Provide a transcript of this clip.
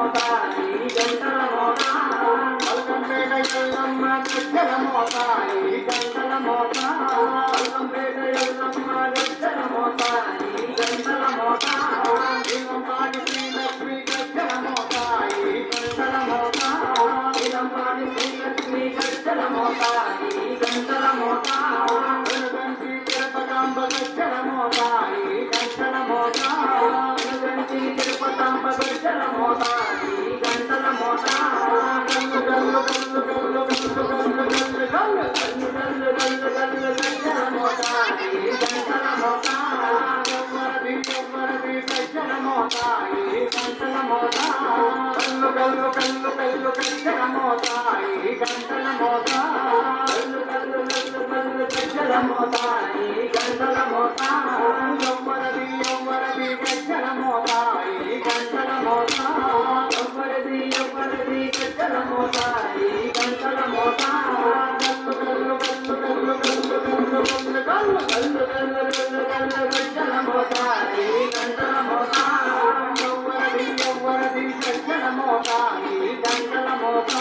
మోతాయి గంటల మోత పల్కంపేట ఎల్లమ్మ గజ్జల మోతాయి గంటల మోత పల్కంపేట ఎల్లమ్మ గజ్జల మోతాయి గంటల మోత ఇలంపాటి శ్రీలక్ష్మి గజ్జల మోతాయి గంటల మోత ఇలంపాటి శ్రీలక్ష్మి గజ్జల మోతాయి గంటల మోత వెనుగంటి తిరుపతాంబ గజ్జల మోతాయి గంటల మోత వెనుగంటి తిరుపతాంబ గజ్జల మోతాయి గంటల మోత గల్లు గల్లు గల్లు గల్లు గల్లు గల్లు గల్లు గల్లు గల్లు గల్లు గల్లు గల్లు గజ్జల మోతాయి గంటల మోత ఎవ్వరది ఎవ్వరది గజ్జల మోతాయి గంటల మోత గల్లు గల్లు గల్లు గల్లు గజ్జల మోతాయి గంటల మోత గల్లు గల్లు గల్లు గల్లు గజ్జల మోతాయి గంటల మోత ఎవ్వరది ఎవ్వరది గజ్జల మోతాయి గంటల మోత ఎవ్వరది ఎవ్వరది గజ్జల మోతాయి గంటల మోత గల్లు గల్లు గల్లు గల్లు గల్లు గల్లు గల్లు గల్లు గల్లు గల్లు గల్లు గల్లు గజ్జల మోతాయి గంటల మోత ఎవ్వరది ఎవ్వరది గజ్జల మోతాయి గంటల మోత